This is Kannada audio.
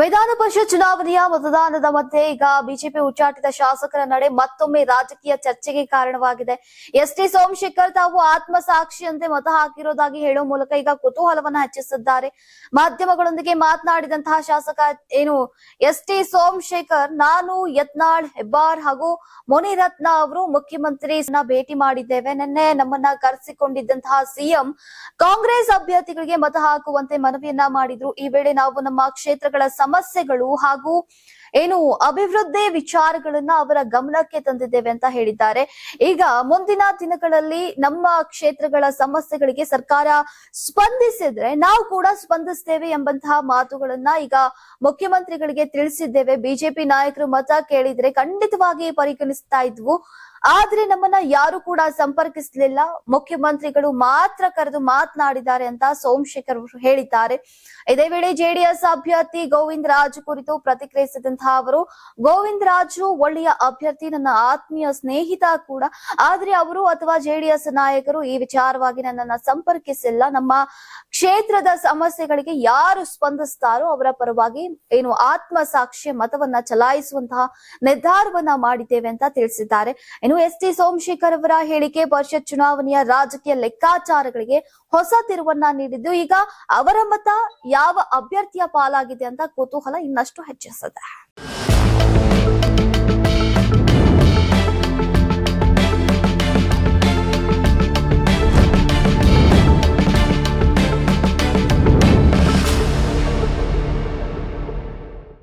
ವಿಧಾನ ಪರಿಷತ್ ಚುನಾವಣೆಯ ಮತದಾನದ ಮಧ್ಯೆ ಈಗ ಬಿಜೆಪಿ ಉಚ್ಚಾಟಿತ ಶಾಸಕರ ನಡೆ ಮತ್ತೊಮ್ಮೆ ರಾಜಕೀಯ ಚರ್ಚೆಗೆ ಕಾರಣವಾಗಿದೆ. ಎಸ್ಟಿ ಸೋಮಶೇಖರ್ ತಾವು ಆತ್ಮಸಾಕ್ಷಿಯಂತೆ ಮತ ಹಾಕಿರೋದಾಗಿ ಹೇಳುವ ಮೂಲಕ ಈಗ ಕುತೂಹಲವನ್ನ ಹೆಚ್ಚಿಸಿದ್ದಾರೆ. ಮಾಧ್ಯಮಗಳೊಂದಿಗೆ ಮಾತನಾಡಿದಂತಹ ಶಾಸಕ ಎಸ್ಟಿ ಸೋಮಶೇಖರ್, ನಾನು ಯತ್ನಾಳ್, ಹೆಬ್ಬಾರ್ ಹಾಗೂ ಮುನಿರತ್ನ ಅವರು ಮುಖ್ಯಮಂತ್ರಿನ ಭೇಟಿ ಮಾಡಿದ್ದೇವೆ. ನಿನ್ನೆ ನಮ್ಮನ್ನ ಕರೆಸಿಕೊಂಡಿದ್ದಂತಹ ಸಿಎಂ ಕಾಂಗ್ರೆಸ್ ಅಭ್ಯರ್ಥಿಗಳಿಗೆ ಮತ ಹಾಕುವಂತೆ ಮನವಿಯನ್ನ ಮಾಡಿದ್ರು. ಈ ವೇಳೆ ನಾವು ನಮ್ಮ ಕ್ಷೇತ್ರಗಳ ಸಮಸ್ಯೆಗಳು ಹಾಗೂ ಅಭಿವೃದ್ಧಿ ವಿಚಾರಗಳನ್ನ ಅವರ ಗಮನಕ್ಕೆ ತಂದಿದ್ದೇವೆ ಅಂತ ಹೇಳಿದ್ದಾರೆ. ಈಗ ಮುಂದಿನ ದಿನಗಳಲ್ಲಿ ನಮ್ಮ ಕ್ಷೇತ್ರಗಳ ಸಮಸ್ಯೆಗಳಿಗೆ ಸರ್ಕಾರ ಸ್ಪಂದಿಸಿದ್ರೆ ನಾವು ಕೂಡ ಸ್ಪಂದಿಸ್ತೇವೆ ಎಂಬಂತಹ ಮಾತುಗಳನ್ನ ಈಗ ಮುಖ್ಯಮಂತ್ರಿಗಳಿಗೆ ತಿಳಿಸಿದ್ದೇವೆ. ಬಿಜೆಪಿ ನಾಯಕರು ಮತ ಕೇಳಿದ್ರೆ ಖಂಡಿತವಾಗಿ ಪರಿಗಣಿಸ್ತಾ ಇದ್ವು, ಆದ್ರೆ ನಮ್ಮನ್ನ ಯಾರು ಕೂಡ ಸಂಪರ್ಕಿಸಲಿಲ್ಲ. ಮುಖ್ಯಮಂತ್ರಿಗಳು ಮಾತ್ರ ಕರೆದು ಮಾತನಾಡಿದ್ದಾರೆ ಅಂತ ಸೋಮಶೇಖರ್ ಅವರು ಹೇಳಿದ್ದಾರೆ. ಇದೇ ವೇಳೆ ಜೆಡಿಎಸ್ ಅಭ್ಯರ್ಥಿ ಗೋವಿಂದ ರಾಜು ಕುರಿತು ಪ್ರತಿಕ್ರಿಯಿಸಿದಂತಹ ಅವರು, ಗೋವಿಂದ ರಾಜು ಒಳ್ಳೆಯ ಅಭ್ಯರ್ಥಿ, ನನ್ನ ಆತ್ಮೀಯ ಸ್ನೇಹಿತ ಕೂಡ. ಆದ್ರೆ ಅವರು ಅಥವಾ ಜೆಡಿಎಸ್ ನಾಯಕರು ಈ ವಿಚಾರವಾಗಿ ನನ್ನನ್ನ ಸಂಪರ್ಕಿಸಿಲ್ಲ. ನಮ್ಮ ಕ್ಷೇತ್ರದ ಸಮಸ್ಯೆಗಳಿಗೆ ಯಾರು ಸ್ಪಂದಿಸ್ತಾರೋ ಅವರ ಪರವಾಗಿ ಆತ್ಮಸಾಕ್ಷಿಯ ಮತವನ್ನ ಚಲಾಯಿಸುವಂತಹ ನಿರ್ಧಾರವನ್ನ ಮಾಡಿದ್ದೇವೆ ಅಂತ ತಿಳಿಸಿದ್ದಾರೆ. ಎಸ್ಟಿ ಸೋಮಶೇಖರ್ ಅವರ ಹೇಳಿಕೆ ಪರಿಷತ್ ಚುನಾವಣೆಯ ರಾಜಕೀಯ ಲೆಕ್ಕಾಚಾರಗಳಿಗೆ ಹೊಸ ತಿರುವನ್ನ ನೀಡಿದ್ದು, ಈಗ ಅವರ ಮತ ಯಾವ ಅಭ್ಯರ್ಥಿಯ ಪಾಲಾಗಿದೆ ಅಂತ ಕುತೂಹಲ ಇನ್ನಷ್ಟು ಹೆಚ್ಚಿಸಿದೆ.